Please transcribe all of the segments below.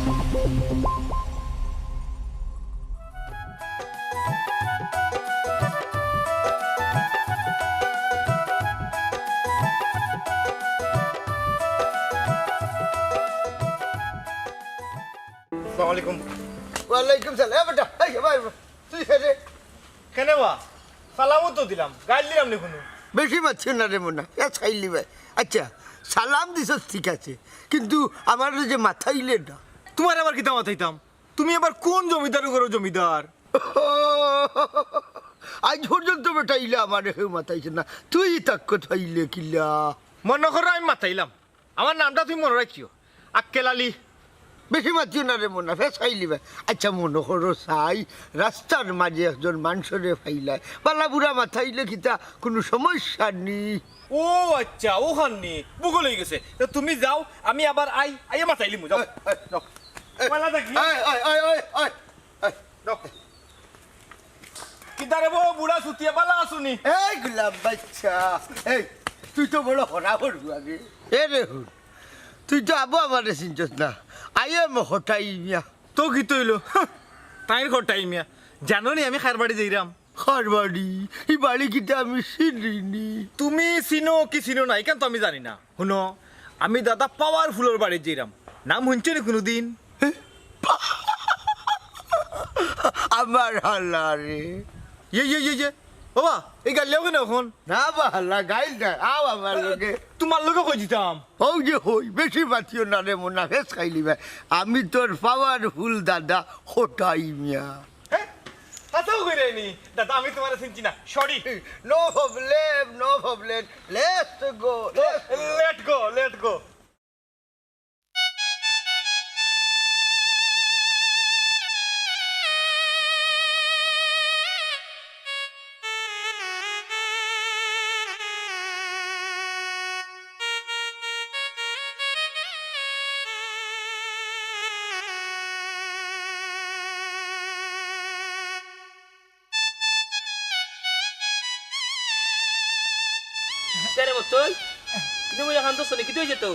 আসসালামু ওয়ালাইকুম সালাম বেটা এই ভাই তুই ফেলে কেন বা সালামও তো দিলাম গাইল দিলাম নি কোনো বেশি পাচ্ছি না রে মোনা এ চাইলি ভাই আচ্ছা সালাম দিছ ঠিক আছে কিন্তু আমার যে মাথাইলে না তোমার আবার কিতা মাথাইতাম তুমি আবার কোন জমিদার করো জমিদার আজ পর্যন্ত বেটা ইলা আমার কেউ মাথাইছে না তুই তাক কথাইলে কিলা মনে করো আমি মাথাইলাম আমার নামটা তুমি মনে রাখিও আক্কেল আলী বেশি মাতিও না রে মোনা ফে চাইলি ভাই আচ্ছা মনে করো চাই রাস্তার মাঝে একজন মানুষরে ফাইলায় বালা বুড়া মাথাইলে কিতা কোনো সমস্যা নেই ও আচ্ছা ওখান নি বুকল হয়ে গেছে তো তুমি যাও আমি আবার আইয়া মাথাইলি যাও যাও পালা দেখি কিদারে বো বুড়া সুতিয়া পালা আসুনি এই গুলাম বাচ্চা এই তুই তো বড় হরা করবো আগে এ রে হুন তুই তো আবো আমারে চিনছস না আই এম হঠাই মিয়া তো কি তৈল তাইর ঘরটাই মিয়া জানো নি আমি খার বাড়ি যাইরাম খার বাড়ি এই বাড়ি কিটা আমি চিনি তুমি চিনো কি চিনো না কেন তো আমি জানি না শুনো আমি দাদা পাওয়ারফুলের বাড়ি যাইরাম নাম শুনছো নি কোনোদিন আমার হাল্লা রে ইয়ে বাবা এই গাড়িও কেন এখন না বা হাল্লা গাইল না আও আমার লোকে তোমার লোকে কই দিতাম ও যে হই বেশি বাতিও না রে মোনা ফেস খাইলি ভাই আমি তোর পাওয়ারফুল দাদা হঠাই মিয়া হাতাও কইরে নি দাদা আমি তোমার চিনছি না sorry no problem let's go let go তেরে বতল তুমি এখন তো শুনে কি তুই যেত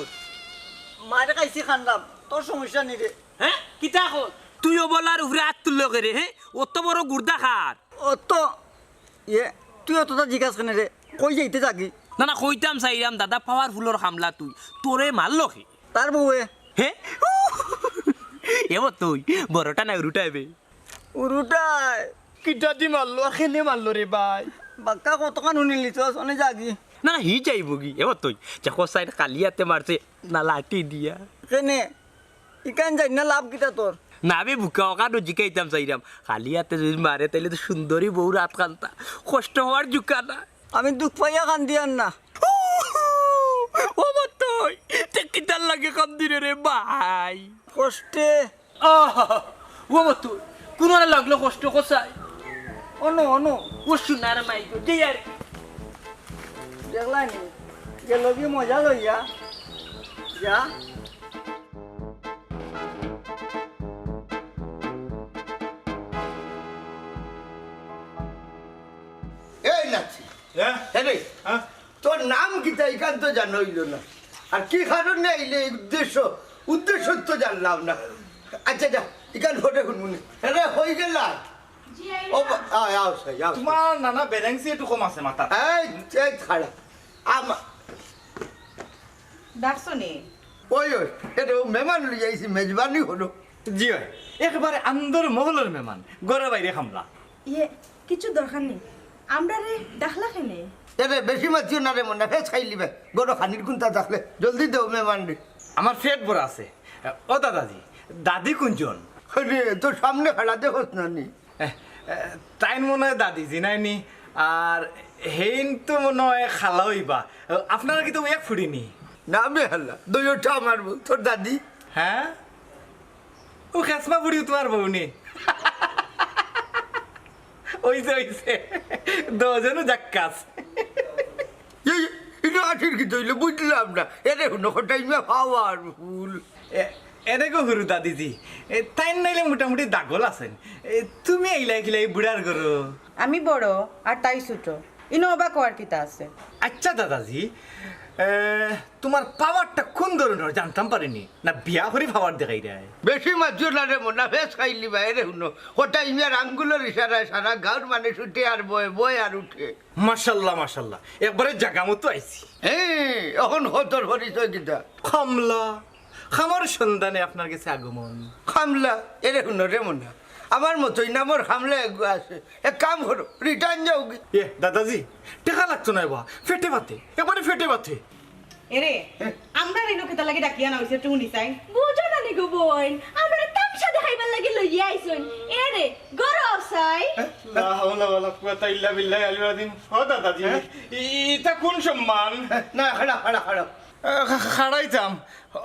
মারে কাইছি খান্দাম তোর সমস্যা নেই রে হ্যাঁ কিতা কর তুইও বলার উফরে হাত তুললো করে হ্যাঁ অত বড় গুর্দা খার ও তো তুই অতটা জিজ্ঞাসা কেন রে কই যাইতে থাকি না কইতাম চাইরাম দাদা পাওয়ারফুলের হামলা তুই তোরে মারলো কে তার বউয়ে হ্যাঁ এব তুই বড়টা না উরুটাইবে উরুটায় কিটা দি মারলো আর কেনে মারলো রে ভাই বাক্কা কতক্ষণ শুনিলি তো শোনে যাগি না হি যাইব কি এব তুই যখন সাইড কালিয়াতে মারছে না লাঠি দিয়া কেনে ইকান যাই না লাভ কিটা তোর না আমি বুকা ওকানো জিকাইতাম চাইরাম কালিয়াতে যদি মারে তাইলে তো সুন্দরী বউ রাত কান্তা কষ্ট হওয়ার জুকা না আমি দুঃখ পাইয়া কান দিয়ান না ও তুই কিতার লাগে কান্দিরে রে ভাই কষ্টে ও তুই কোন লাগলো কষ্ট কোসাই অনু ও শুনার মাইকো যে আর দেখলাই নি যে লগি মজা লইয়া যা এই নাচি হ্যাঁ রে হ্যাঁ তোর নাম কিতা এখান তো জানা হইল না আর কি কারণে আইলে এই উদ্দেশ্য তো জানলাম না আচ্ছা যা এখান ঘটে শুনমুনি রে হয়ে গেল ও আও সাই আও তোমার নানা ব্যালেন্সই একটু কম আছে মাথা এই খাড়া আমা ডাকছনি ওই এটা মেহমান লই আইছি মেজবানি হলো জি হয় একেবারে আন্দর মহলের মেহমান ঘরে বাইরে খামলা ইয়ে কিছু দরকার নেই আমরা রে ডাকলা কেনে এরে বেশি মাছিও না রে মনে ফেস খাইলি ভাই গরো খানির কুন্তা থাকলে জলদি দেও মেহমান রে আমার পেট বড় আছে ও দাদাজি দাদি কোনজন রে তোর সামনে খাড়া দেখোস না নি তাই মনে হয় দাদি জিনাইনি আর হেইন তো মনে হয় খালা হইবা আপনারা কি তো এক ফুড়িনি না বেহাল্লা দুইটা আমার বউ তোর দাদি হ্যাঁ ও খাসমা বুড়ি তোমার বউ নি ওইছে দুজনও জাক্কাস এটা আঠির কি তৈলে বুঝলাম না এরে হুনো টাইমে পাওয়ার ফুল এনেকো হুরু দাদিজি তাই নাইলে মোটামুটি দাগল আছেন তুমি এইলাই খিলাই বুড়ার করো আমি বড় আর তাই ছোট ইনো অবাক হওয়ার কিতা আছে আচ্ছা দাদাজি তোমার পাওয়ারটা কোন ধরনের জানতাম পারিনি না বিয়া করে পাওয়ার দেখাই দেয় বেশি মাঝু না রে মোনা ফেস খাইলি বাইরে শুনো কোটাই মিয়ার আঙ্গুলের ইশারায় সারা গাঁর মানুষ উঠে আর বয় আর উঠে মাশাল্লাহ মাশাল্লাহ একবারে জাগা মতো আইছি এখন হতর হরিচয় কিতা খামলা খামার সন্ধানে আপনার কাছে আগমন খামলা এরে শুনো রে মোনা আমার মতোই না মোর খামলা আছে এক কাম করো রিটার্ন যাও দাদাজি টেকা লাগতো না বা ফেটে পাতে একবারে ফেটে পাতে এরে আমরা রেনো কেতা লাগি ডাকিয়া না হইছে টুনি চাই বুঝো না নি গো বোন আমরা তামসা দেখাইবার লাগি লই আইছন এরে গরো চাই লা হাওলা ওয়ালা কুওয়াতা ইল্লা বিল্লাহি আলিল আযীম ও দাদাজি এটা কোন সম্মান না খাড়া খাড়াইতাম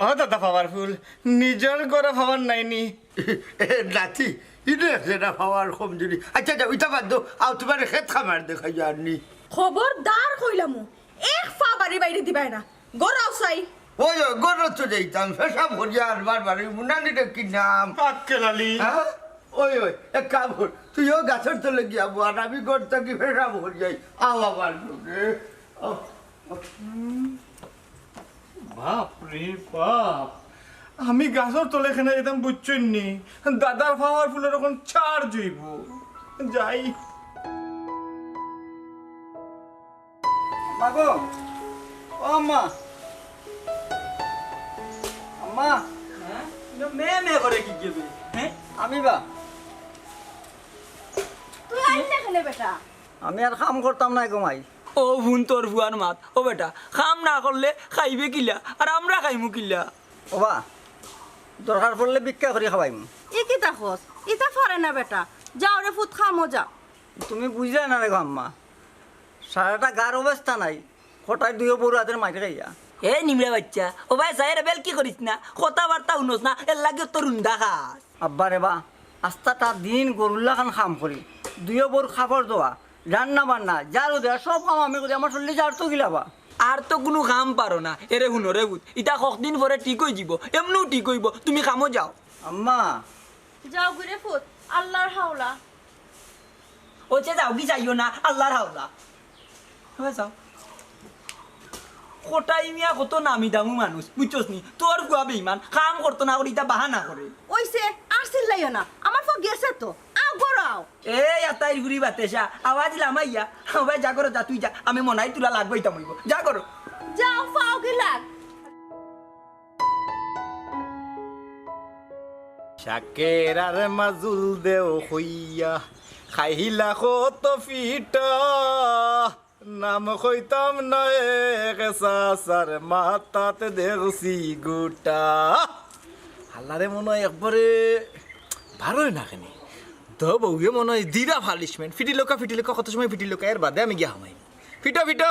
ও দাদা পাওয়ারফুল নিজের ঘরে পাওয়ার নাইনি নাতি ইনে সেটা পাওয়ার কম যদি আচ্ছা যাও ইটা বাদ দো আও তোমার খেত খামার দেখাই জানি খবরদার কইলামু এক ফা বাড়ি বাইরে দিবাই না গরো চাই ওই গরো তো যাইতাম ফেসা ভরিয়া আর বারবার মুনানিটা কি নাম আক্কেল আলী ওই এক কাম কর তুইও গাছের তলে গিয়া আর আমি গড় থাকি ফেসা ভরিয়াই আও আবার বাপ রে বাপ আমি গাছর তলে এখানে যেতাম বুঝছেন নি দাদার পাওয়ারফুলের এখন চার জইব যাই মাগো ও আম্মা আম্মা মেয়ে করে কি গেবে হ্যাঁ আমি বা তুই আইন এখানে বেটা আমি আর কাম করতাম না কমাই ও ভুন তোর ভুয়ার মাত ও বেটা খাম না করলে খাইবে কিলা আর আমরা খাইমু কিলা ওবা দরকার পড়লে ভিক্ষা করে খাওয়াইম ই কি তাখস ইতা ফারে না বেটা যাও রে ফুট খামো যা তুমি বুঝলে না রে গো আম্মা সারাটা গার অবস্থা নাই হঠাৎ দুই বড় হাতের মাইরে খাইয়া এ নিমড়া বাচ্চা ও ভাই সাইরে বেল কি করিস না কথাবার্তা শুনোস না এর লাগে তোর রুন্দা খাস আব্বা রে বা আস্তাটা দিন গরুল্লা খান খাম করি দুই বড় খাবার দেওয়া রান্না বান্না জারু দেওয়া সব কাম আমি করি আমার শরীরে যার তো গিলাবা আর তো কোনো কাম পারো না এরে শুনো রে বুঝ ইটা কতদিন পরে ঠিক হয়ে যাব এমনিও ঠিক হইব তুমি কামও যাও আম্মা যাও গুরে ফুট আল্লাহর হাওলা ও চে যাও কি যাইও না আল্লাহর হাওলা হয়ে যাও কোটাই মিয়া কত নামি দামু মানুষ বুঝছস নি তোর গুয়া বেইমান কাম করতো না করে ইটা বাহানা করে ওইছে আর চিল্লাইও না আমার ফো গেছে তো আও গরাও এই আতাই ঘুরি বাতেশা আওয়াজ লামাইয়া ভাই যা করো যা তুই যা আমি মনাই তুলা লাগবো ইটা মইব যা করো যাও ফাও গিলাক শাকের আর মাজুল দেও হইয়া খাইলা কত ফিটা নাম কইতাম নয় সার মাতাতে দেখছি গোটা হাল্লারে মনে হয় একবারে ভালোই না কেন তো বউয়ে মনে হয় দিরা পালিশমেন্ট ফিটিলোকা কত সময় ফিটিলোকা এর বাদে আমি গিয়া হামাই ফিটো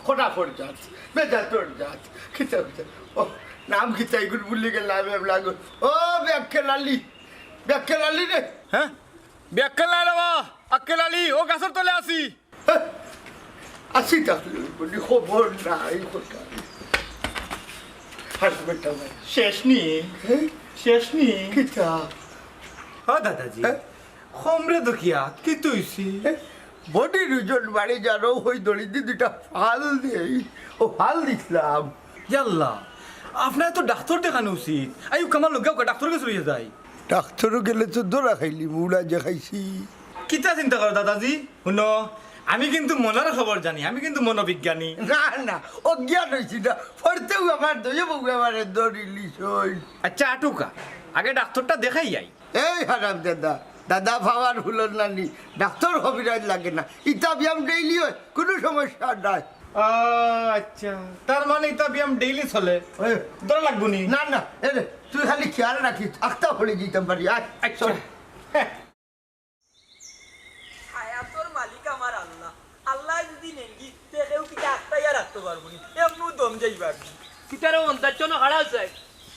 খোটা ফোর যাত বেজা তোর যাত খিচা ও নাম খিচাই গুড় ভুলে গেলাম লাগো ও ব্যাখ্যালালি রে হ্যাঁ ব্যাখ্যা লাইলাবা আক্কেল আলী ও গাছের তলে আসি আসি তাহলে বলি খবর নাই খোটা হাসবেটা ভাই শেষ নি খিচা হ্যাঁ দাদাজি খমরে দকিয়া কি তুইছি বডি রুজন বাড়ি জানো ওই দড়ি দিয়ে দুটা ফাল দিই ও ফাল দিছিলাম ইয়াল্লা আপনার তো ডাক্তার দেখানো উচিত আইউ কামার লোক ডাক্তার কাছে লইয়া যায় ডাক্তারও গেলে তো দৌড়া খাইলি মুড়া যে খাইছি কিতা চিন্তা করো দাদাজি শুনো আমি কিন্তু মনের খবর জানি আমি কিন্তু মনোবিজ্ঞানী না অজ্ঞান হয়েছি না পড়তেও আমার দইয়ে বউ আমার দৌড়িলিস আচ্ছা আটুকা আগে ডাক্তারটা দেখাই যাই এই হারাম দাদা ভাবার হুলর নানি ডাক্তার হবিরাজ লাগে না ইতা ব্যায়াম ডেইলি হয় কোনো সমস্যা নাই আচ্ছা তার মানে এটা ব্যায়াম ডেইলি চলে দর লাগবো নি না এরে তুই খালি খেয়াল রাখিস আখতা পড়ে যেতাম পারি আচ্ছা হায়াতর মালিক আমার আল্লাহ আল্লাহ যদি নেঙ্গি তেও কিটা আত্মাইয়া রাখতে পারবো নি এমনু দম যাইবার কিটারও অন্তর্চ না হারা যায়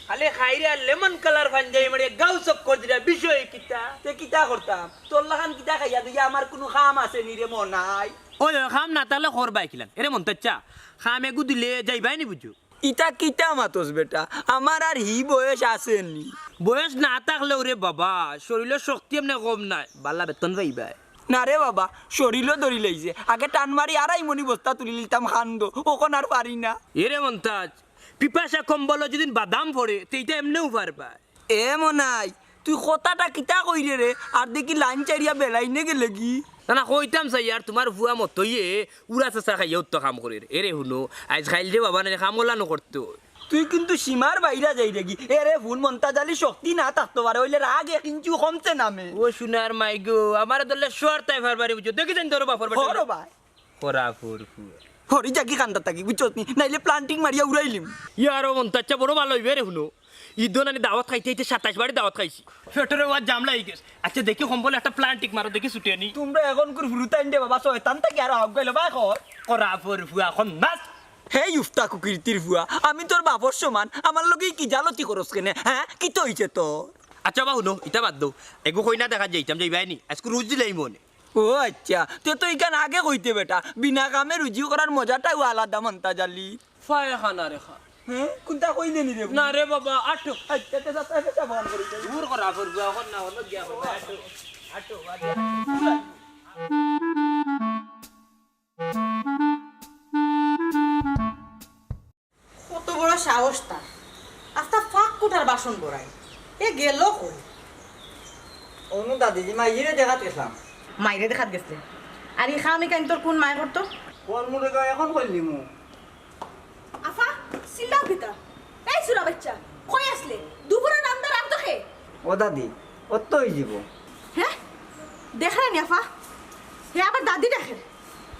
খালি খাইরা লেমন কালার ফাঞ্জাই মানে গাও চক্কর দিরা বিষয় কিটা তে কিটা করতাম তোর লাখান কিটা খাইয়া দিয়া আমার কোনো কাম আছে নি রে মনাই ওই খাম না তাহলে করবাই কিলান এরে মন্তচ্চা খাম এগু দিলে যাইবাই নি বুঝু ইটা কিটা মাতস বেটা আমার আর হি বয়স আসেনি বয়স না থাকলেও রে বাবা শরীরের শক্তি এমনি কম নাই বাল্লা বেতন পাইবাই না রে বাবা শরীরও ধরি লাইছে আগে টান মারি আড়াই মনি বস্তা তুলি লিতাম খান্দ ওখন আর পারি না এরে মন্তাজ পিপাসা কম্বল যদি বাদাম পড়ে সেইটা এমনিও পারবা এ মনাই তুই কথাটা কিতা কই রে আর দেখি লাইন চারিয়া বেলাইনে গেলে কি না কইতাম চাই আর তোমার ভুয়া মতইয়ে উড়া চেঁচা খাইয়া উত্ত কাম করে এরে শুনো আজ খাইল যে বাবা না কাম ওলা নকরতো তুই কিন্তু সীমার বাইরা যাই রেগি এরে ভুল মন্তাজ আলী শক্তি না থাকতে পারে ওইলে রাগ কিন্তু কমছে নামে ও সোনার মাই গো আমার দলে শোয়ার তাই ফারবারি বুঝছো দেখি দেন তোর বাপর বেটা হরো ভাই করা ফুর হরি জাগি কান্দা থাকি বুঝছস নি নাইলে প্লান্টিং মারিয়া উড়াইলিম ইয়ারও মন্তাজটা বড় ভালো হইবে রে শুনো ঈদ নানি দাওয়াত খাইতে 27 বারে দাওয়াত খাইছি ফেটরে ওয়াজ জামলা হই গেছে আচ্ছা দেখি কম্বল একটা প্লান্টিক মারো দেখি ছুটে নি তোমরা এখন করে ফুরুতাইন দে বাবা শয়তান থাকি আর আগ গইলো ভাই করা ফুর ফুয়া এখন নাচ হে ইফতা কুকিরতির ফুয়া আমি তোর বাপর সমান আমার লগে কি জালতি করস কেনে হ্যাঁ কি তো হইছে তো আচ্ছা বা শুনো ইটা বাদ দাও এগো কই না দেখা যাইতাম যাইবাই নি আজকে রোজ দিলাই মনে ও আচ্ছা তে তো ইখান আগে কইতে বেটা বিনা কামে রুজি করার মজাটাও আলাদা মন্তা জালি ফায় খানা রেখা হ্যাঁ কোনটা কইলে নি রে না রে বাবা আটো আচ্ছা তে সাথে একটা বান করি দূর করা ফুর ফুয়া এখন না হলো গিয়া আটো আটো কত বড় সাহস তার আস্তা ফাঁক কুটার বাসন বড়াই এ গেল কই অনু দাদিজি মাইরে দেখাত গেছিলাম মাইরে দেখাত গেছে আর ই খামি কাইন তোর কোন মায় করতো কোন মুড়ে এখন কইলি মু আফা সিল্লাও কিতা এই সুরা বাচ্চা কই আসলে দুপুরে নামদার আম তো খে ও দাদি অত হয়ে যাব হ্যাঁ দেখলেন আফা হে আবার দাদি দেখে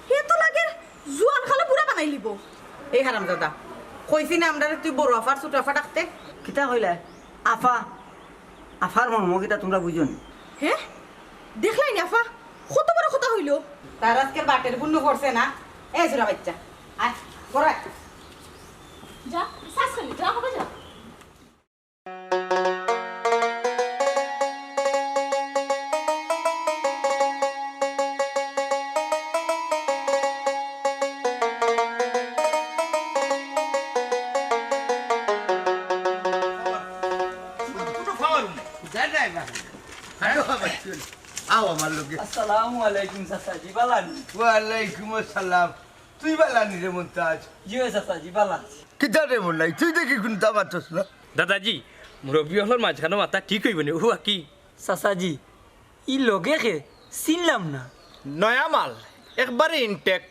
হে তো লাগে জুয়ান খালে পুরা বানাই লিব এই হারাম দাদা কইছি না আমরা তুই বড় আফার ছোট আফা ডাকতে কিতা কইলা আফা আফার মর্ম কিতা তোমরা বুঝো নি হ্যাঁ দেখলেন আফা কত বড় কথা হইল তার আজকের বাটের বুন্নু করছে না এই সুরা বাচ্চা আয় বড় যা শ্বাস খালি যা হবে যা আও আমার লোকে আসসালামু আলাইকুম চাচাজি বালানি ওয়ালাইকুম আসসালাম তুই বালানি রে মন্তাজ জি চাচাজি বালানি কিতা রে মোল্লাই তুই দেখি কোনটা মাতস না দাদাজি মুরব্বী হলোর মাঝখানে মাথা ঠিক হইব নি হুয়া কি চাচাজি ই লগে খে চিনলাম না নয়া মাল একবারে ইনটেক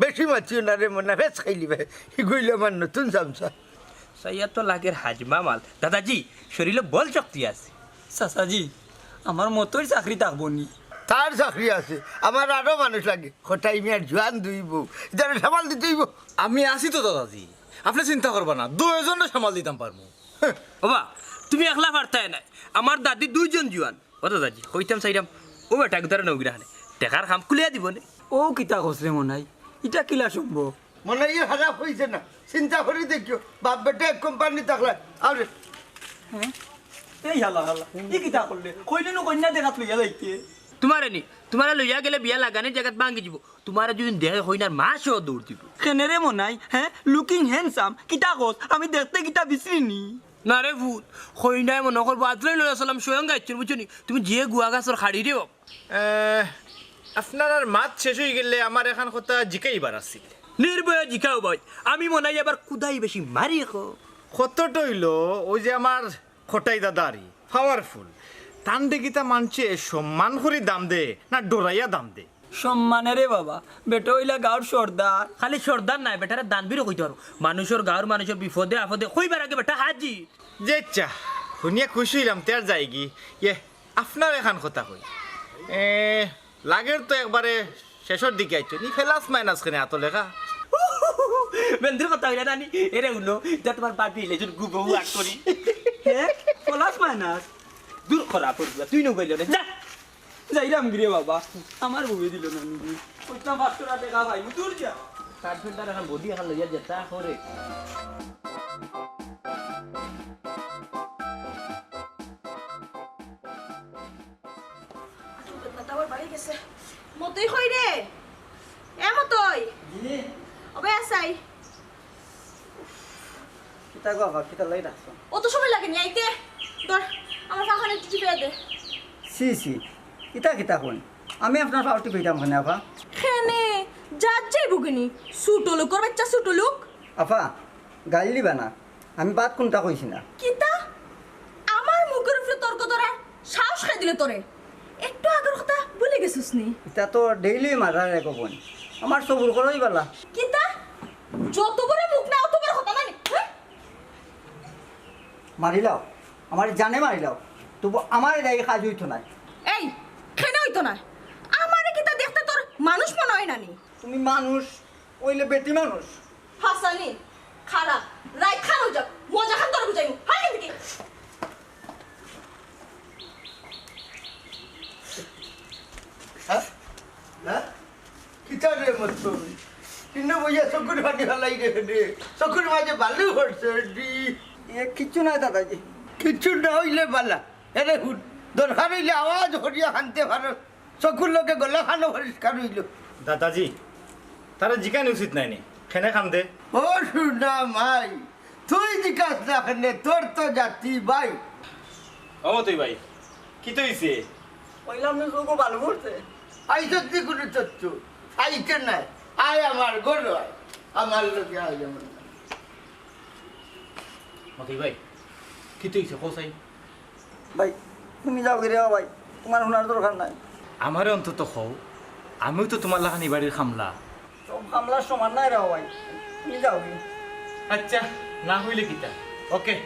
বেশি মাছিও না রে মনে ভেজ খাইলি ভাই গইলে আমার নতুন চামচা সাইয়া তো লাগের হাজমা মাল দাদাজি শরীরে বল শক্তি আছে চাচাজি আমার মতোই চাকরি থাকবো নি তার চাকরি আছে আমার আরো মানুষ লাগে কোটাই মিয়ার জোয়ান দুইব যারা সামাল দিতে হইব আমি আছি তো দাদাজি আপনি চিন্তা করবা না দুজনে সামাল দিতাম পারবো বাবা তুমি একলা পারতাই নাই আমার দাদি দুইজন জুয়ান ও দাদাজি কইতাম চাইরাম ও বেটা গুতারে নৌগিরা হানে টেকার খাম কুলিয়া দিব নে ও কিতা কসরে মনাই ইটা কিলা সম্ভব মনে হয় খারাপ হয়েছে না চিন্তা করে দেখিও বাপ বেটা এক কোম্পানি থাকলে আর হ্যাঁ এই হালা হালা ই কিতা করলে কইলে নো কন্যা দেখাত লইয়া যাইতে তোমারে নি তোমারে লইয়া গেলে বিয়া লাগানে জায়গাত ভাঙ্গি যাব তোমারে যদি দেখে হইনার মাসও দৌড় দিব কেনেরে মনাই হ্যাঁ লুকিং হ্যান্ডসাম কিতা কস আমি দেখতে কিতা বিসরিনি না রে ভূত হইনাই মনে করবো আজলাই লইয়া সালাম স্বয়ং গাইছেন বুঝছো নি তুমি যে গুয়া গাছর খাড়ি রেও আপনার আর মাত শেষ হয়ে গেলে আমার এখন কথা জিকাইবার আছিল নির্ভয়ে জিকাও ভাই আমি মনে হয় আবার কুদাই বেশি মারি খো কতটা হইল ওই যে আমার খটাই দাদারি পাওয়ারফুল টান দেখিতা মানছে সম্মান করে দাম দে না ডরাইয়া দাম দে সম্মানেরে বাবা বেটা হইলা গাঁর সর্দার খালি সর্দার নাই বেটারে দানবীরও কইতে পারো মানুষের গাঁর মানুষের বিপদে আপদে কইবার আগে বেটা হাজি যে চা শুনিয়া খুশি হইলাম তার যাই কি ইয়ে আপনার এখান কথা কই লাগের তো একবারে শেষের দিকে আইছো নি ফেলাস মাইনাস কেনে এত লেখা বেন্দ্র কথা হইলা নানি এরে উনো যা তোমার বাপি এলেজন গুবো আট করি হ্যাঁ প্লাস মাইনাস দূর করা পড়বা তুই নই বইল যা যাইরাম গিরে বাবা আমার বউয়ে দিল না নি কইতা 500 টাকা দেখা ভাই দূর যা কাট ফিল্টার এখন বডি এখন লইয়া যেতা করে তাওয়ার বাড়ি গেছে মতই কই রে এ মতই জি ওবে আসাই কিতা গো বাবা কিতা লই রাখছো অত সময় লাগে নি আইতে ধর আমার ফাখানে একটু টিপে দে সি সি কিতা কিতা কোন আমি আপনার পাউটি পেতাম খানে আপা। খেনে যাচ্ছে বুগিনি ছোট লোকর বাচ্চা ছোট লোক আপা গালি দিবা না, আমি বাদ কোনটা কইছি না। কিতা আমার মুখের উপরে তর্ক তোরা সাহস খাই দিলে তোরে একটু আগের কথা ভুলে গেছিস নি? এটা তো ডেইলি মারার এক বোন, আমার সবুর করই বালা। কিতা যত বড় মুখ না অত বড় কথা মানে মারিলাও আমার জানে মারিলাও, তবু আমার গায়ে কাজ হইতো না। এই খেনে হইতো না আমারে কিতা দেখতে তোর মানুষ মনে হয় না নি? তুমি মানুষ ওইলে বেটি মানুষ। হাসানি খারাপ রাই খানো যাক মজা খান তোর বুঝাইমু হাই এদিকে। কিতা রে মতো কিন্তু বইয়া চকুর ফাটি ফেলাই রে চকুর মাঝে বালু হচ্ছে কিচ্ছু নাই দাদাজি। কিচ্ছু না হইলে বালা এরে হুট দরকার হইলে আওয়াজ হরিয়া খানতে পারো চকুর লোকে গলা খানো পরিষ্কার হইল। দাদাজি তারা জিকানি উচিত নাই নি খেনে খান দে। ও শুনা মাই তুই জিকাস না খানে তোর তো জাতি ভাই। অমতই ভাই কি তো হইছে? ওইলাম না লোক ভালো করছে। আই সত্যি কোনো তথ্য আইতে নাই আয় আমার গরু আয় আমার লোকে আয় যেমন মতই ভাই কি তো হইছে কোসাই? ভাই তুমি যাও গিয়ে ভাই, তোমার শোনার দরকার নাই। আমারে অন্তত হও, আমিও তো তোমার লাগানি বাড়ির খামলা। সব হামলার সমান নাই রে ভাই, তুমি যাও গিয়ে। আচ্ছা না হইলে কিতা ওকে।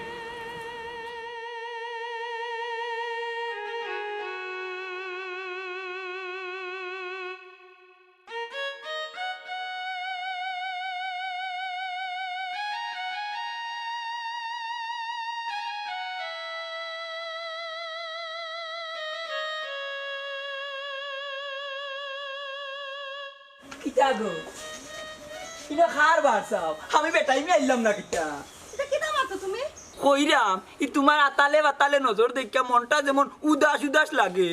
কিতা গো কিনা খার বাড়ছাও আমি বেটাই মি আইলাম না কিতা এটা কিতা মাতো তুমি? কইরাম ই তোমার আতালে বাতালে নজর দেখিয়া মনটা যেমন উদাস উদাস লাগে।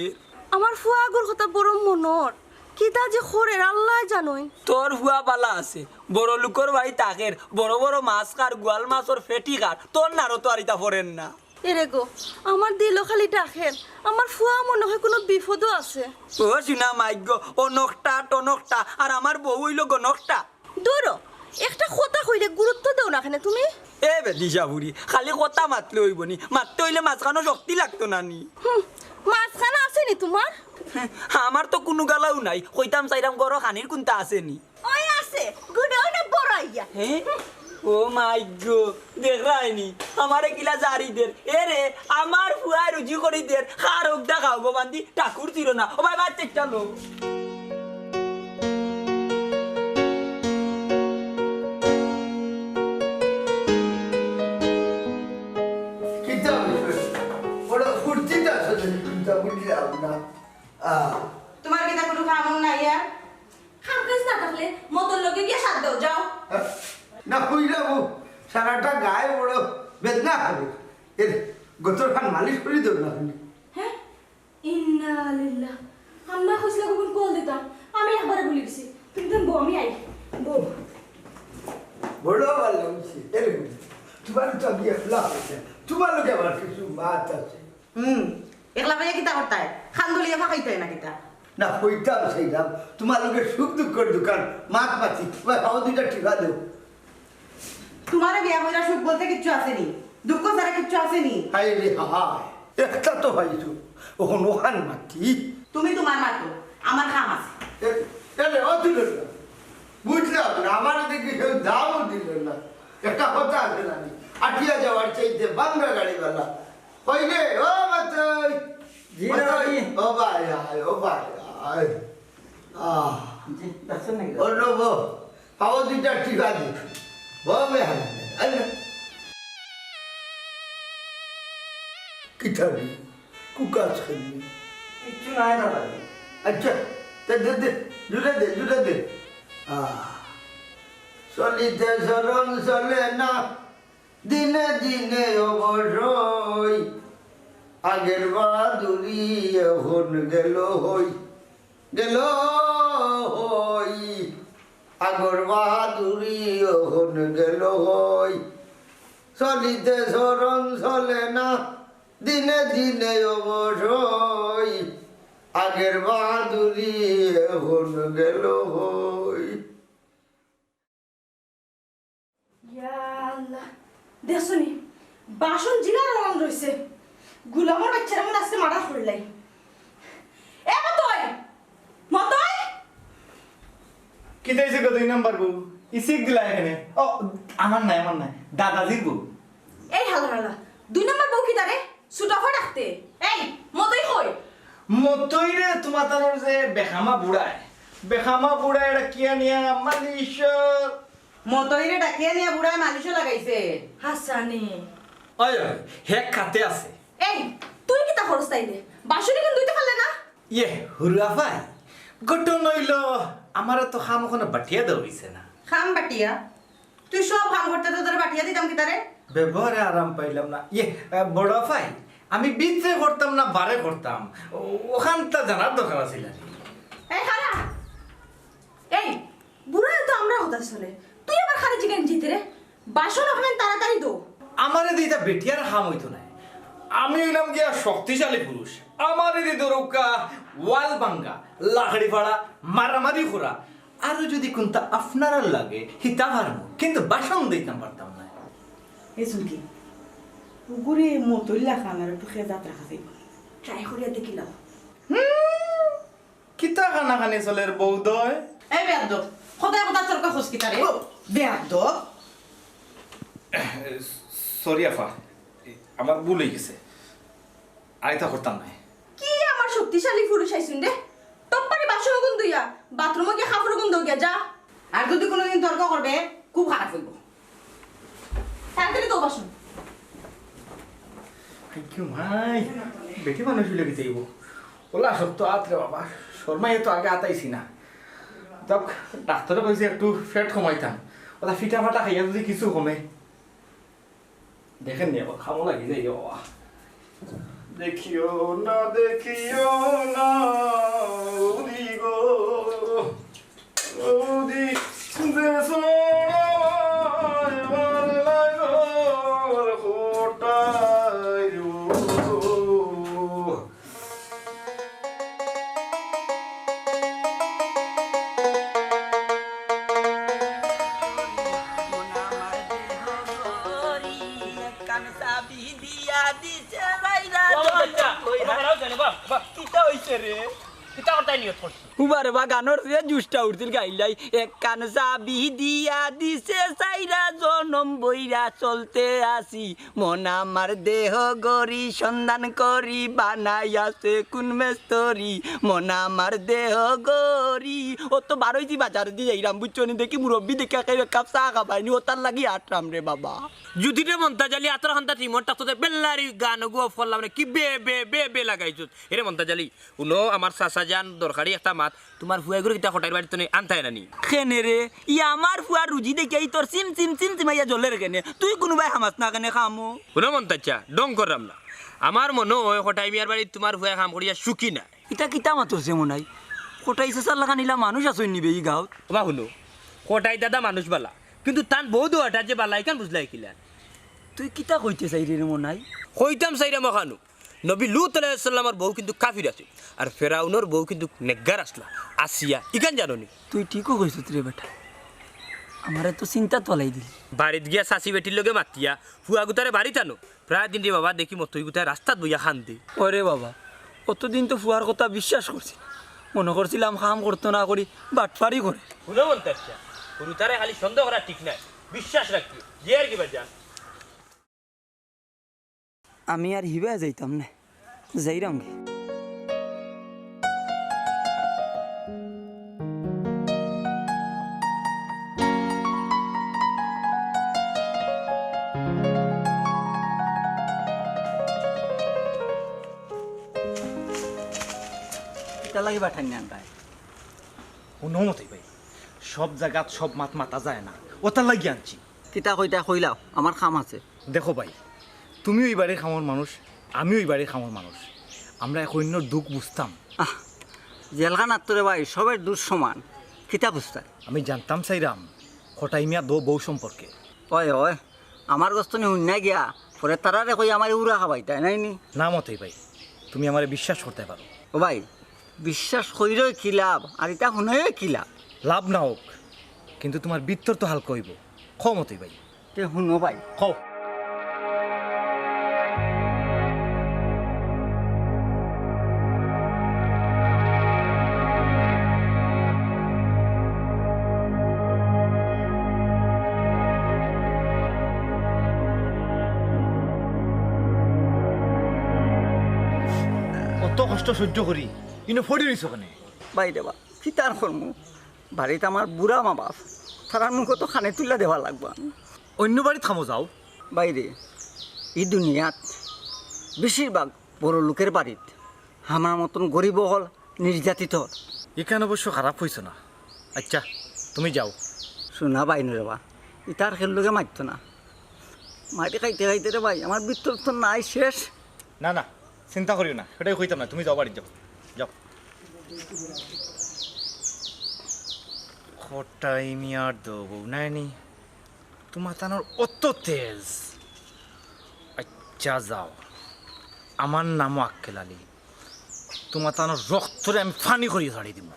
আমার ফুয়াগর কথা বড় মনর কিতা যে খরের আল্লাহ জানোই। তোর হুয়া বালা আছে বড় লোকর বাড়ি তাকের বড় বড় মাছ কার গোয়াল মাছর ফেটি কার তোর নারো তো আর ইতা ফরেন না। এরে গো আমার দিল খালি ডাকেন আমার ফুয়া মনে হয় কোনো বিপদও আছে। ও শুনা মাইগ্য ও নকটা টনকটা আর আমার বউ হইল গনকটা। দূর একটা কথা কইলে গুরুত্ব দেও না কেন তুমি? এ বেদিশা বুড়ি খালি কথা মাতলে হইব নি, মারতে হইলে মাঝখানো শক্তি লাগতো না নি। মাঝখানা আছে নি তোমার? আমার তো কোনো গালাও নাই, কইতাম চাইরাম গরো খানির কোনটা আছে নি? ওই আছে গুড়াও না বড় আইয়া। হ্যাঁ ও মাই গো দেখ রাইনি আমারে কিলা জারি দের এরে আমার ফুয়ায় রুজি করি দের খার হোক দা খাও গো বান্দি ঠাকুর ছিল না ও ভাই বাচ্চা একটা লোক। কিতা বড় ফুর্তিটা আছে কিতা বুঝলাম না। তোমার কিতা কোনো কাম নাই আর কাম কাজ না থাকলে মতন লোকে গিয়ে সাথ দাও যাও। না কইলাম সারাটা গায়ে বড় বেদনা খাবে এর গোতর খান মালিশ করে দেব না। হ্যাঁ ইন্না লিল্লাহ আমরা কইছিলা কোন কল দিতাম আমি একবারে ভুলে গেছি কিন্তু বউ আমি আই বউ বড় ভালো লাগছে এর তোমার তো গিয়ে ফ্লা আছে তোমার লোকে আবার কিছু মাত আছে। একলা ভাইয়া কিতা করতায় খান্দুলিয়া ফাঁকাইতায় না কিতা না কইতাম সেইলাম তোমার লোকে সুখ দুঃখের দোকান মাত পাতি ওই হাও দুইটা ঠিকা দেও। তোমার বিয়া কইরা সুখ বলতে কিচ্ছু আসেনি, দুঃখ ছাড়া কিচ্ছু আসেনি। হাই রে হায় একটা তো হইছো ওখান ওখান মাতি তুমি তোমার মাতো আমার কাম আছে। এরে অতুল বুঝলাম না আমার দেখি কেউ দামও দিল না। একটা কথা আছে না আটিয়া যাওয়ার চাইতে বাংলা গাড়িওয়ালা কইলে ও মাতই জি ভাই। ও ভাই আয় ও ভাই আয় জি দেখছেন নাকি? ও নো বো পাও দুইটা ঠিকা দি ববে হাই আরে কিতাবি কুকাজ খালি কিচ্ছু নাই দাদাজি। আচ্ছা দে জুড়ে দে চলিতে চরণ চলে না দিনে দিনে অবশ্যই আগের বাদুরি এখন গেল হই আগর বাহাদুরি এখন গেল হই চলিতে চরণ চলে না দিনে দিনে অবশ্যই আগের বাহাদুরি এখন গেল হই। দেখছনি বাসন জিলার রং রয়েছে গুলামর বাচ্চারা মনে আজকে মারা করলাই এ মতই মতই কি দিয়েছে গো 2 নাম্বার বউ ইসিক দিলা এখানে ও আমার নাই দাদাজির বউ এই হালা 2 নম্বর বউ কি দারে সুটাফা ডাকতে এই মতই কই মতই রে তোমার তানোর যে বেখামা বুড়ায় এটা কিয়া নিয়া মালিশ মতইরে ডাকিয়া নিয়ে বুড়ায় মালিশও লাগাইছে হাসানি ওই হে খাতে আছে এই তুই কি তা খরচ তাইলে বাসনে কোন দুইতে পারলে না ইয়ে হুরুয়া ভাই গটো নইল আমার তো খাম ওখানে বাটিয়া দৌড়িছে না খাম বাটিয়া তুই সব কাম করতে তো তোর বাটিয়া দিতাম কি তারে ব্যবহারে আরাম পাইলাম না ইয়ে বড় ভাই আমি বিচে করতাম না বারে করতাম ওখানটা জানার দরকার আছিল এই খালা এই বুড়া তো আমরা হতা চলে তুই আবার খালি চিকেন জিতে রে বাসন ওখানে তাড়াতাড়ি দো আমারে দিতা বেটিয়ার হাম হইতো না আমি হইলাম গিয়া শক্তিশালী পুরুষ আমারে দি দরকা ওয়াল ভাঙ্গা লাকড়ি ফাড়া মারামারি করা আর যদি কোনটা আপনারা লাগে হিতা পারমু কিন্তু বাসন দিতাম পারতাম না এই শুনকি পুকুরে মতইলা খানার একটু খেয়ে যাত্রা খাসি ট্রাই করিয়া দেখিলাম কিতা খানা খানি চলের বৌদয় এই বেয়াদ খোদাই কথা চরকা খোঁজ কি তারে বেয়াদ সরি আফা আমার ভুল হয়ে গেছে আইতা করতাম না কি আমার শক্তিশালী পুরুষ আইছুন রে টপ্পারি বাসন গুন দুইয়া বাথরুমে গিয়ে কাপড় গুন দইয়া যা আর যদি কোনোদিন তর্ক করবে খুব খারাপ হইব তাড়াতাড়ি তো বাসন কি ভাই বেটি মানুষ হইলে গেছে ওলা সত্য আতরে বাবা শর্মা তো আগে আতাইছি না তক ডাক্তারে কইছে একটু ফ্যাট কমাইতাম ওটা ফিটা ফাটা খাইয়া যদি কিছু কমে দেখেন নি আবার খামো লাগি যাই বাবা দেখিও না ওদি গো ওদি যে সোনায় আমার লাগোর কোটায় রো উবারে বা গানোর যে জুসটা উঠছিল গাইলাই এক কান চাবি দিয়া দিছে চাইরা জনম বইরা চলতে আসি মন আমার দেহ গরি সন্ধান করি বানাই আছে কোন মেস্তরি মন আমার দেহ গরি ও তো বারোইছি বাজার দিয়ে যাইরাম বুঝছনি দেখি মুরব্বী দেখে খাই কাপ চা খাবাইনি ও তার লাগি আটরাম রে বাবা যদি রে মন্তাজ আলী আতর খান্তা রিমোটটা তো বেল্লারি গান গুয়া ফললাম রে কি বে বে বে বে লাগাইছত এরে মন্তাজ আলী উনো আমার চাচা জান দরকারি একটা মাত তোমার ফুয়া গুলো কিতা কোটার বাড়ি তো আনতাই নানি কেনে রে ই আমার ফুয়া রুজি দেখে এই তোর সিম সিম সিম সিমাইয়া জ্বলে রে কেনে তুই কোনোবাই হামাস না কেনে খামো শুনো মন্তাজা ডং করলাম না আমার মনে হয় কোটাই মিয়ার বাড়ি তোমার ফুয়া কাম করিয়া সুখী না এটা কিতা মাতছে মনাই কোটাই চাচার লাগা নিলা মানুষ আসই নিবে এই গাঁত বা শুনো কোটাই দাদা মানুষ বালা কিন্তু তান বহু দুটা যে বালা ইকান বুঝলাই কিলা তুই কিতা কইতে চাই রে মনাই কইতাম চাইরা মখানু নবী লুত আলাইহিস সালামের বউ কিন্তু কাফির আছে আর ফেরাউনের বউ কিন্তু নেগগার আসলা আসিয়া ইকান জানোনি তুই ঠিকও কইছিস রে বেটা আমারে তো চিন্তা তলাই দিলি বাড়িত গিয়া চাচি বেটির লগে মাতিয়া ফুয়া গুতারে বাড়িত আনো প্রায় দিন রে বাবা দেখি মতই গুতায় রাস্তাত বইয়া খান দি ওরে বাবা কতদিন তো ফুয়ার কথা বিশ্বাস করছি মনে করছিলাম কাম করতো না করি বাটপারি করে শুনো মন্তাজা গুরুতারে খালি সন্দেহ করা ঠিক নাই বিশ্বাস রাখবি যে আর কি বাজা আমি আর হিবা যাইতাম না যাইরাম গে এটা লাগি বাঠান না ভাই অনুমতি ভাই সব জায়গাত সব মাত মাতা যায় না ওটা লাগি আনছি কিতা কইতা কইলাও আমার খাম আছে দেখো ভাই তুমি ওই বাড়ির খামর মানুষ আমি ওই বাড়ির খামর মানুষ আমরা এক অন্যর দুঃখ বুঝতাম জেলখান আত্মরে ভাই সবের দুধ সমান কিতা বুঝতা আমি জানতাম চাইরাম কোটাই মিয়া বউ সম্পর্কে ওই ওই আমার গস্তনি উন্না গিয়া পরে তারারে কই আমার উড়া খাবাই তাই নাই নি না মতই ভাই তুমি আমার বিশ্বাস করতে পারো ও ভাই বিশ্বাস কইরই কি লাভ আর এটা শুনেই কি লাভ? লাভ না হোক, কিন্তু তোমার বিত্তর তো হালকা হইব। ক্ষমতই ভাই, তে শুনো ভাই, খাও। কত কষ্ট সহ্য করি, কিন্তু ফড়ি রইছ কেনে? ভাই দেবা কি তার কর্ম, বাড়িতে আমার বুড়া মা বাপ, তারার মুখে তো খানে তুলে দেওয়া লাগবা। অন্য বাড়ি থামো যাও। বাইরে এই দুনিয়াত বেশিরভাগ বড় লোকের বাড়িত আমার মতন গরিব হল নির্যাতিত হল। এখানে অবশ্য খারাপ হয়েছে না। আচ্ছা তুমি যাও। শোনা ভাই রে বা, ইতার খেললোকে মারতো না, মাটি খাইতে খাইতে রে ভাই আমার বৃত্তর তো নাই শেষ। না না, চিন্তা করিও না, সেটাই কইতাম না। তুমি যাও, বাড়ি যাও, যাও। কোটাই মিয়ার দেবো নাইনি, তোমার তানোর অত তেজ। আচ্ছা যাও, আমার নামও আক্কেল আলী। তোমার তানোর রক্তরে আমি ফানি করিয়ে ছাড়িয়ে দিব।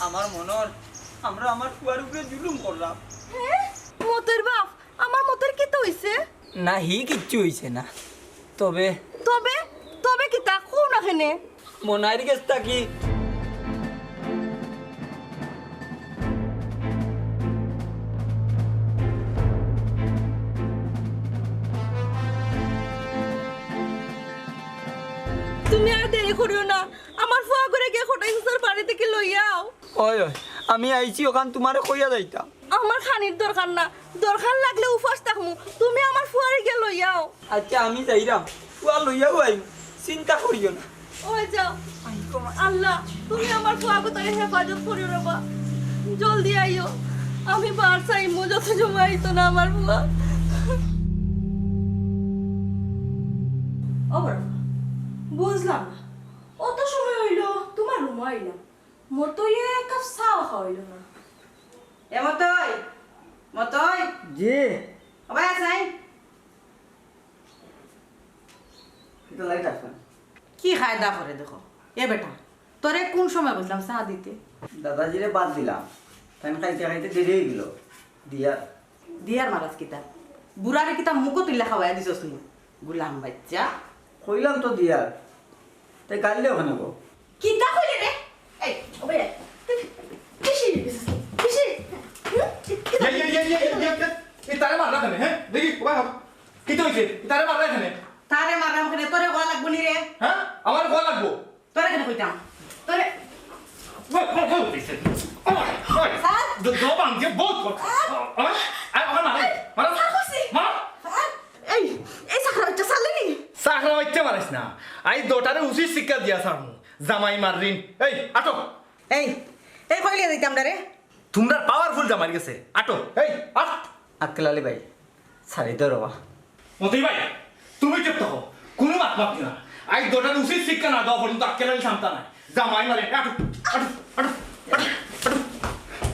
আমার মনর আমরা আমার কুয়ার উপরে জুলুম করলাম। মতের বাপ, আমার মতের কি তো হইছে? না হি কিচ্ছু হইছে না, তবে তবে তবে কি তা কো না কেনে? মনাইর গেছটা কি তুমি আর দেরি করিও না, আমার ফুয়া করে গিয়ে কোটাই হুসার বাড়ি থেকে লইয়াও। ওই ওই আমি আইছি ওখান তোমারে কইয়া যাইতাম। আমার খানির দরকার না, দরকার লাগলে উপাস থাকমু, তুমি আমার ফুয়ারে গিয়ে লইয়াও। আচ্ছা আমি যাইরাম, ফুয়া লইয়াও আইম, চিন্তা করিও না। ওই যাও। আল্লাহ তুমি আমার ফুয়া কোথায় হেফাজত করিও রে বা, জলদি আইও। আমি বারসাই মজা তো জমাইতো না আমার ফুয়া। বুঝলাম না, অত সময় হইল তোমার রুম আইলাম, মোর তো এক কাপ চাও খাওয়াইল না। এ মতই মতই জি আবার আসাই এটা লাইট আসবে। কি খায়দা করে দেখো। এ বেটা তোরে কোন সময় বললাম চা দিতে? দাদাজিরে বাদ দিলাম, তাই খাইতে খাইতে দেরি হয়ে গেল। দিয়ার দিয়ার মারাজ কিতা বুড়ারে কিতা মুখো তুললে খাওয়াই দিছস তুমি গুলাম বাচ্চা। কইলাম তো দিয়ার, তাই গাইলে ওখানে গো। কিতা কইলে রে? এই ওবে কিসি কিসি তারে মারলা কেন? হ্যাঁ দেখি কি তো হয়েছে? তারে মারলা কেন? তারে মারাম কেন? তোরে গোয়া লাগবো নি রে? হ্যাঁ আমার ভয় লাগবো। তোরে কেন কইতাম? তোরে এই এই সাকরা বাচ্চা চাললেনি? সাকরা বাচ্চা মারিস না, আই দোটারে উচিত শিক্ষা দিয়া সারমু। জামাই মাররিন। এই আটো, এই এই কইলে দিতাম না রে। তোমরা পাওয়ারফুল জামাই গেছে। আটো, এই আট। আক্কেল আলী ভাই ছাড়ি দে রবা। মতি ভাই তুমি চুপ থাকো, কোনো মাত মাতি না। আই দোটারে উচিত শিক্ষা না দেওয়া পর্যন্ত আক্কেল আলী শান্তা নাই। জামাই মারে। আটো আটো আটো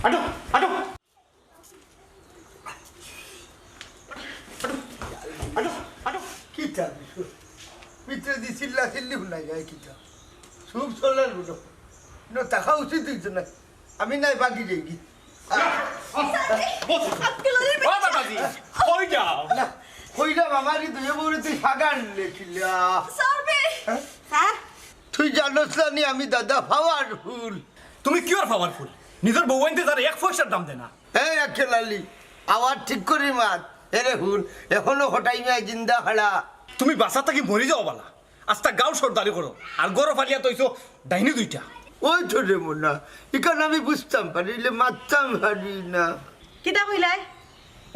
আটো আটো আটো আটো। কিতা ভিতরে দি চিল্লা চিল্লি শুনাই যায় কিতা সুখ চলার বুঝো ন টাকা উচিত দিত না আমি নাই বাকি যাই কি না কইরা মামারি তুই বলে তুই সাগান লেখিলা স্যার তুই জানোস না নি আমি দাদা পাওয়ারফুল। তুমি কি আর পাওয়ারফুল? নিজের বউ আনতে তার এক পয়সার দাম দেনা। এই আখেলালি আওয়াজ ঠিক করি মাত এরে হুল এখনো হটাই নাই জিন্দা খাড়া। তুমি বাসা থাকি মরি যাও বালা, আস্তা গাও সর্দারি করো আর গরো ফালিয়া তৈছো ডাইনি দুইটা। ওই তো রে মোনা এখানে আমি বুঝতাম পারিলে মারতাম পারি না। কিতা কইলাই?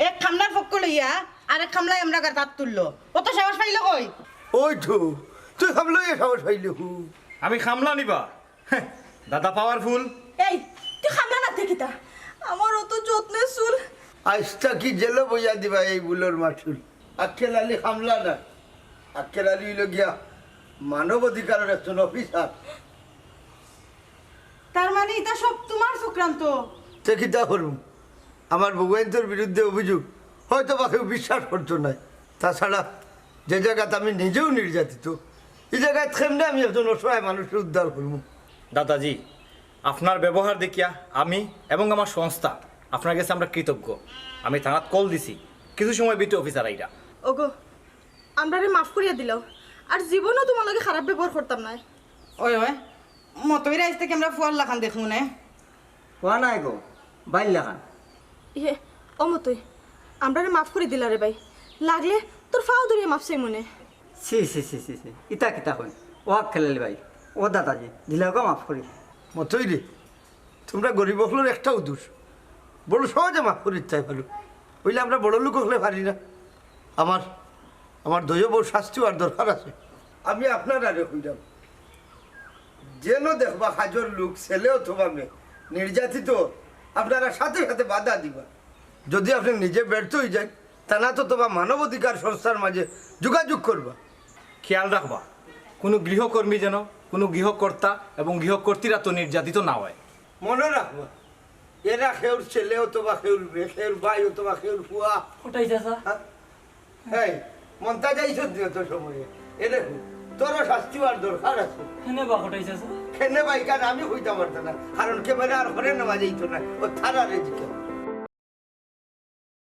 এক খামলার ফক্ক লইয়া আর এক খামলাই আমরা গার হাত তুললো, কত সাহস পাইলো কই? ওই তো তুই খামলো এ সাহস পাইলে হু আমি খামলা নিবা? হ্যাঁ, দাদা পাওয়ারফুল। এই তুই খামলা না দেখিতা, আমার অত যত্নে চুল। আজটা কি জেলে বইয়া দিবা এই বুলোর মাছুল। আখেল আলী খামলা না, আখেল আলী হইল গিয়া মানব অধিকারের একজন অফিসার। তার মানে এটা সব তোমার চক্রান্ত। তে কিতা করুম, আমার ভগবান্তর বিরুদ্ধে অভিযোগ হয়তো বা কেউ বিশ্বাস করতো না। তাছাড়া যে জায়গাতে আমি নিজেও নির্যাতিত, এই জায়গায় থেমনে আমি একজন অসহায় মানুষের উদ্ধার করব। দাদাজি, আপনার ব্যবহার দেখিয়া আমি এবং আমার সংস্থা আপনার কাছে আমরা কৃতজ্ঞ। আমি থানাত কল দিছি, কিছু সময় বিটে অফিসার আইরা। ওগো আমরা মাফ করিয়া দিলাও, আর জীবনও তোমার লগে খারাপ ব্যবহার করতাম না। ওই ওই মতই রাইজ থেকে আমরা ফুয়ার লাখান দেখুন না। কোয়া নাই গো বাইল লাগান। ইয়ে ও মতই আমরা মাফ করে দিলা রে ভাই, লাগলে তোর ফাও ধরিয়া মাফ চাই মনে। সি সি সি সি সি ইতা কিতা হইন ও খেলালি ভাই, ও দাদাজি দিলেও মাফ করি। মতই রে, তোমরা গরিব হলোর একটাও দোষ, বড় সহজে মাফ করে চাই ভালো, বুঝলে আমরা বড় লোক হলে পারি না। আমার আমার দৈব শাস্তি আর দরকার আছে। আমি আপনার আরে হইলাম যেন দেখবা হাজর লোক ছেলে অথবা মেয়ে নির্যাতিত, আপনারা সাথে সাথে বাধা দিবা। যদি আপনি নিজে ব্যর্থ হয়ে যায় তা না তো তোমার মানবাধিকার সংস্থার মাঝে যোগাযোগ করবা। খেয়াল রাখবা কোনো গৃহকর্মী যেন কোনো গৃহকর্তা এবং গৃহকর্তীরা তো নির্যাতিত না হয়। মনে রাখবা এরা খেউর ছেলে অথবা খেউর মেয়ে, খেউর ভাই অথবা খেউর ফুয়া। ওটাই চাচা। হ্যাঁ মন্তা যাইছ তো সময়ে এরে তোরও শাস্তি হওয়ার দরকার আছে। হেনে বা ওটাই চাচা। খেনে ভাই কারণ আমি হইতে পারতাম না, কারণ ক্যামেরা আর ঘরে নেওয়া যাইতো না, ও থানারে দিকে